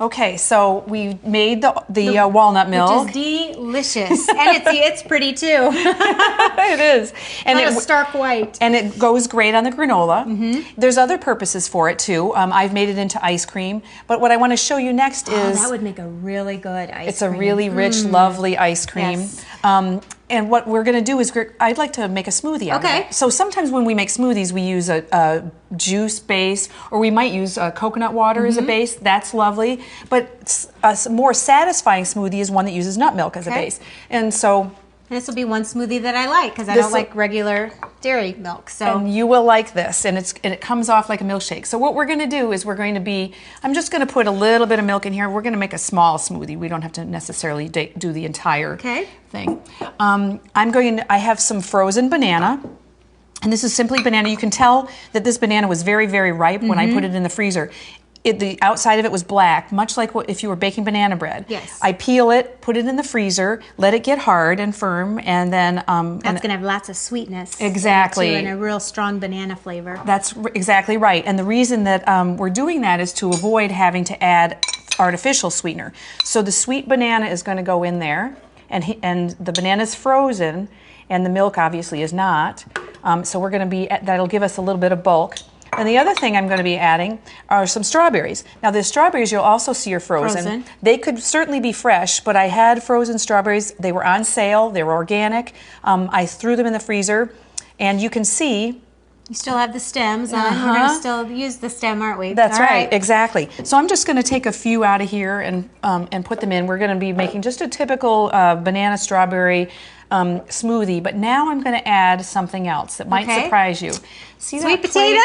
Okay, so we made the walnut milk. Which is delicious. And it's pretty too. It is. And it's stark white. And it goes great on the granola. There's other purposes for it too. I've made it into ice cream. But what I want to show you next is... that would make a really good ice cream. It's a really rich, lovely ice cream. Yes. And what we're going to do is, I'd like to make a smoothie out of it. So sometimes when we make smoothies, we use a juice base, or we might use coconut water as a base. That's lovely. But a more satisfying smoothie is one that uses nut milk as a base. And so... And this will be one smoothie that I like, because I don't like regular dairy milk. So and you will like this, and it comes off like a milkshake. So what we're going to do is I'm just going to put a little bit of milk in here. We're going to make a small smoothie. We don't have to necessarily do the entire thing. I have some frozen banana. And this is simply banana. You can tell that this banana was very, very ripe when I put it in the freezer. The outside of it was black, much like if you were baking banana bread. Yes. I peel it, put it in the freezer, let it get hard and firm, and then... That's going to have lots of sweetness. Exactly. And a real strong banana flavor. That's exactly right. And the reason that we're doing that is to avoid having to add artificial sweetener. So the sweet banana is going to go in there, and the banana's frozen, and the milk obviously is not. So we're going to that'll give us a little bit of bulk. And the other thing I'm going to be adding are some strawberries. Now the strawberries you'll also see are frozen. They could certainly be fresh, but I had frozen strawberries. They were on sale. They were organic. I threw them in the freezer, and you can see... You still have the stems on. We're going to still use the stem, aren't we? That's right, exactly. So I'm just going to take a few out of here and put them in. We're going to be making just a typical banana strawberry smoothie, but now I'm going to add something else that might surprise you. See sweet potato?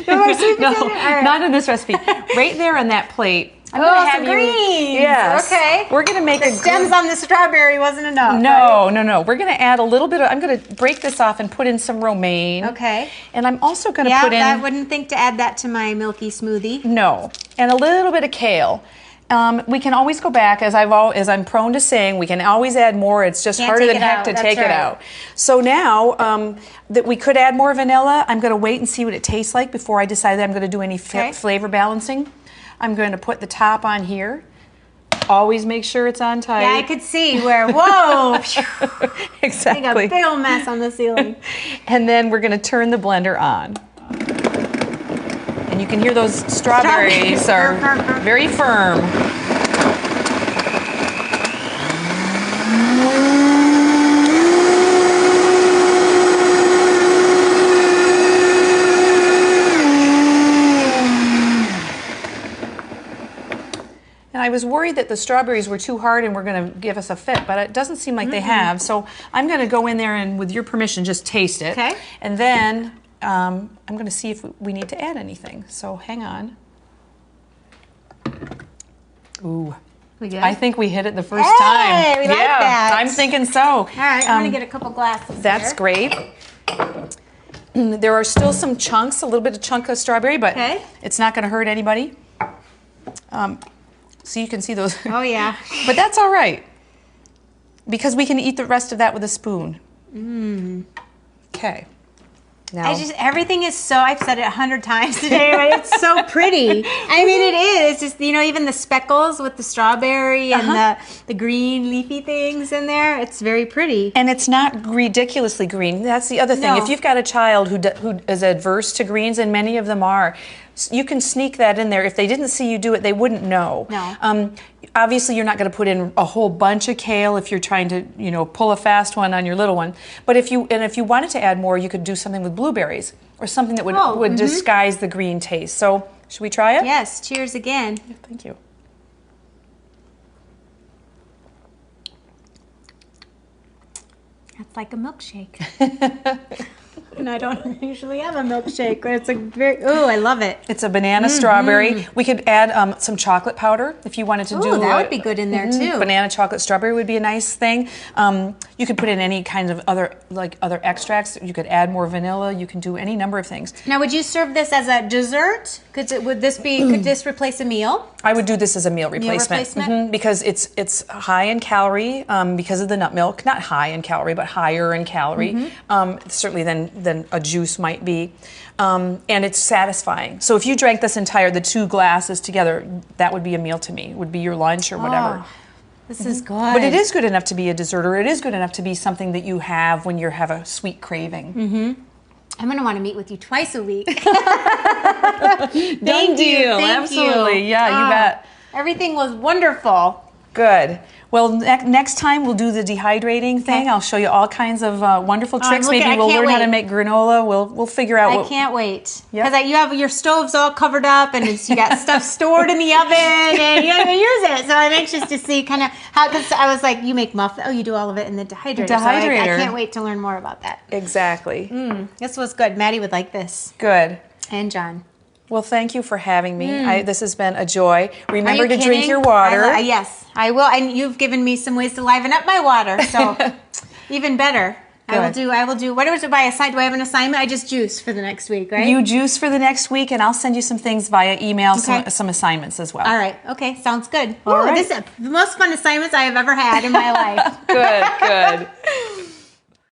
No, not in this recipe. Right there on that plate. I'm going to have greens. Yes. Okay. We're going to make the stems on the strawberry wasn't enough. No. We're going to add a little bit of... I'm going to break this off and put in some romaine. Okay. And I'm also going to put in... I wouldn't think to add that to my milky smoothie. No. And a little bit of kale. We can always go back, as I'm prone to saying, we can always add more. It's just harder than heck to take it out. So now that we could add more vanilla, I'm going to wait and see what it tastes like before I decide that I'm going to do any flavor balancing. I'm going to put the top on here. Always make sure it's on tight. Yeah, I could see where, whoa! Exactly. Make a big old mess on the ceiling. And then we're going to turn the blender on. And you can hear those strawberries are very firm. And I was worried that the strawberries were too hard and were going to give us a fit, but it doesn't seem like they have. So I'm going to go in there and, with your permission, just taste it. Okay. And then I'm going to see if we need to add anything. So hang on. Ooh. We good? I think we hit it the first time. We like that. I'm thinking so. All right, I'm going to get a couple glasses. That's great. There are still some chunks, a little bit of chunk of strawberry, but it's not going to hurt anybody. So you can see those. Oh, yeah. But that's all right, because we can eat the rest of that with a spoon. Okay. Now, everything is so, I've said it 100 times today, but it's so pretty. I mean, it is. It's just, even the speckles with the strawberry and the green leafy things in there, it's very pretty. And it's not ridiculously green. That's the other thing. No. If you've got a child who is adverse to greens, and many of them are, you can sneak that in there. If they didn't see you do it, they wouldn't know. No. Obviously, you're not going to put in a whole bunch of kale if you're trying to, pull a fast one on your little one. But if you wanted to add more, you could do something with blueberries or something that would disguise the green taste. So, should we try it? Yes. Cheers again. Yeah, thank you. That's like a milkshake. And I don't usually have a milkshake, but it's a very, I love it. It's a banana strawberry. We could add some chocolate powder if you wanted to do that would be good in there too. Banana chocolate strawberry would be a nice thing. You could put in any kind of other extracts. You could add more vanilla. You can do any number of things. Now, would you serve this as a dessert? Could this replace a meal? I would do this as a meal replacement, because it's high in calorie because of the nut milk. Not high in calorie, but higher in calorie. Certainly than than a juice might be. And it's satisfying. So if you drank this entire, the 2 glasses together, that would be a meal to me. It would be your lunch or whatever. Oh, this is good. But it is good enough to be a dessert, or it is good enough to be something that you have when you have a sweet craving. I'm going to want to meet with you twice a week. Done deal. Absolutely. Yeah, you bet. Everything was wonderful. Good. Well, next time we'll do the dehydrating thing. I'll show you all kinds of wonderful tricks. Maybe we'll learn how to make granola. We'll figure out. I can't wait. Because you have your stoves all covered up, and you got stuff stored in the oven, and you don't even use it. So I'm anxious to see kind of how. Because I was like, you make muffins. Oh, you do all of it in the dehydrator. So I can't wait to learn more about that. Exactly. This was good. Maddie would like this. Good. And John. Well, thank you for having me. This has been a joy. Remember to drink your water. Yes, I will. And you've given me some ways to liven up my water, so even better. Good. I will do. What was it by a side? Do I have an assignment? I just juice for the next week, right? You juice for the next week, and I'll send you some things via email, some assignments as well. All right. Okay. Sounds good. All right. This is the most fun assignments I have ever had in my life. Good.